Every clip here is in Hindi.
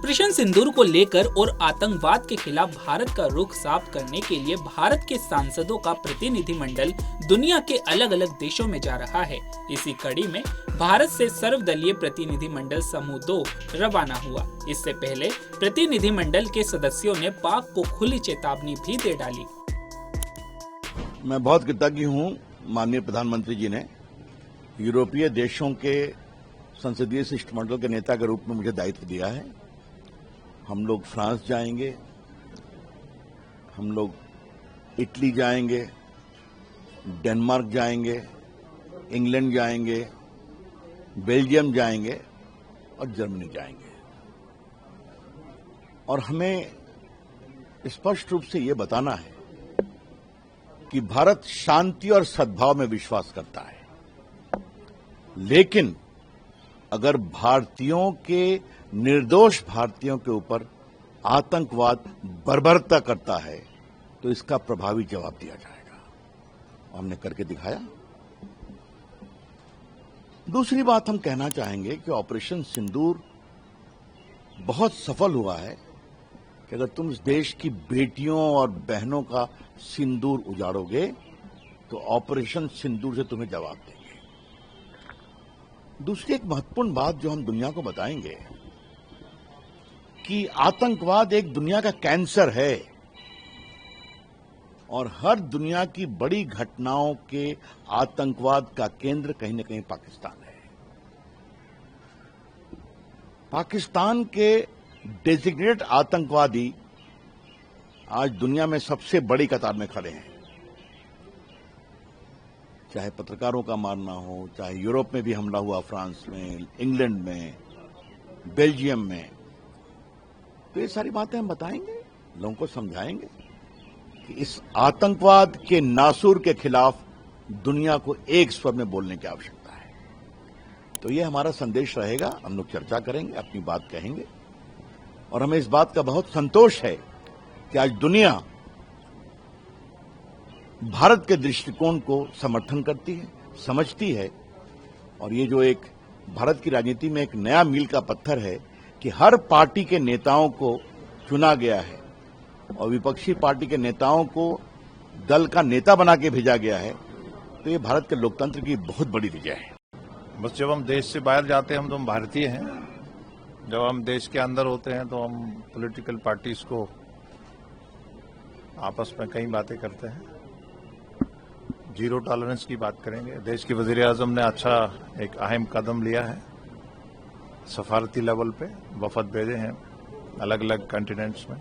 ऑपरेशन सिंदूर को लेकर और आतंकवाद के खिलाफ भारत का रुख साफ करने के लिए भारत के सांसदों का प्रतिनिधिमंडल दुनिया के अलग अलग देशों में जा रहा है। इसी कड़ी में भारत से सर्वदलीय प्रतिनिधिमंडल समूह 2 रवाना हुआ। इससे पहले प्रतिनिधिमंडल के सदस्यों ने पाक को खुली चेतावनी भी दे डाली। मैं बहुत कृतज्ञ हूं माननीय प्रधानमंत्री जी ने यूरोपीय देशों के संसदीय शिष्टमंडल के नेता के रूप में मुझे दायित्व दिया है। हम लोग फ्रांस जाएंगे, हम लोग इटली जाएंगे, डेनमार्क जाएंगे, इंग्लैंड जाएंगे, बेल्जियम जाएंगे और जर्मनी जाएंगे। और हमें स्पष्ट रूप से ये बताना है कि भारत शांति और सद्भाव में विश्वास करता है, लेकिन अगर भारतीयों के निर्दोष भारतीयों के ऊपर आतंकवाद बर्बरता करता है तो इसका प्रभावी जवाब दिया जाएगा। हमने करके दिखाया। दूसरी बात हम कहना चाहेंगे कि ऑपरेशन सिंदूर बहुत सफल हुआ है कि अगर तुम इस देश की बेटियों और बहनों का सिंदूर उजाड़ोगे तो ऑपरेशन सिंदूर से तुम्हें जवाब देंगे। दूसरी एक महत्वपूर्ण बात जो हम दुनिया को बताएंगे कि आतंकवाद एक दुनिया का कैंसर है और हर दुनिया की बड़ी घटनाओं के आतंकवाद का केंद्र कहीं न कहीं पाकिस्तान है। पाकिस्तान के डेजिग्नेटेड आतंकवादी आज दुनिया में सबसे बड़ी कतार में खड़े हैं। चाहे पत्रकारों का मारना हो, चाहे यूरोप में भी हमला हुआ, फ्रांस में, इंग्लैंड में, बेल्जियम में, तो ये सारी बातें हम बताएंगे, लोगों को समझाएंगे कि इस आतंकवाद के नासूर के खिलाफ दुनिया को एक स्वर में बोलने की आवश्यकता है। तो ये हमारा संदेश रहेगा। हम लोग चर्चा करेंगे, अपनी बात कहेंगे और हमें इस बात का बहुत संतोष है कि आज दुनिया भारत के दृष्टिकोण को समर्थन करती है, समझती है। और ये जो एक भारत की राजनीति में एक नया मील का पत्थर है कि हर पार्टी के नेताओं को चुना गया है और विपक्षी पार्टी के नेताओं को दल का नेता बना के भेजा गया है, तो ये भारत के लोकतंत्र की बहुत बड़ी विजय है। बस जब हम देश से बाहर जाते हैं हम तो हम भारतीय हैं, जब हम देश के अंदर होते हैं तो हम पॉलिटिकल पार्टीज को आपस में कई बातें करते हैं। जीरो टॉलरेंस की बात करेंगे। देश के वजीर आजम ने अच्छा एक अहम कदम लिया है, सफारती लेवल पे वफद भेजे हैं अलग अलग कॉन्टिनेंट्स में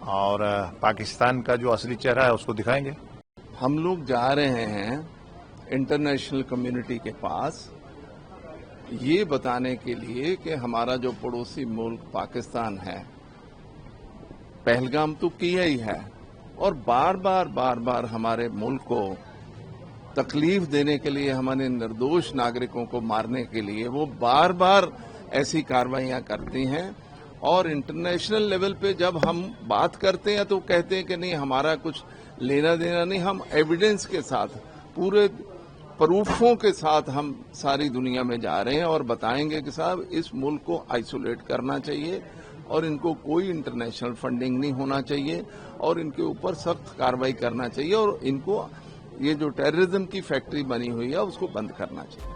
और पाकिस्तान का जो असली चेहरा है उसको दिखाएंगे। हम लोग जा रहे हैं इंटरनेशनल कम्युनिटी के पास ये बताने के लिए कि हमारा जो पड़ोसी मुल्क पाकिस्तान है, पहलगाम तो किया ही है और बार बार हमारे मुल्क को तकलीफ देने के लिए, हमारे निर्दोष नागरिकों को मारने के लिए वो बार ऐसी कार्रवाइयां करती हैं। और इंटरनेशनल लेवल पे जब हम बात करते हैं तो कहते हैं कि नहीं हमारा कुछ लेना देना नहीं। हम एविडेंस के साथ, पूरे प्रूफों के साथ हम सारी दुनिया में जा रहे हैं और बताएंगे कि साहब इस मुल्क को आइसोलेट करना चाहिए और इनको कोई इंटरनेशनल फंडिंग नहीं होना चाहिए और इनके ऊपर सख्त कार्रवाई करना चाहिए और इनको ये जो टेररिज्म की फैक्ट्री बनी हुई है उसको बंद करना चाहिए।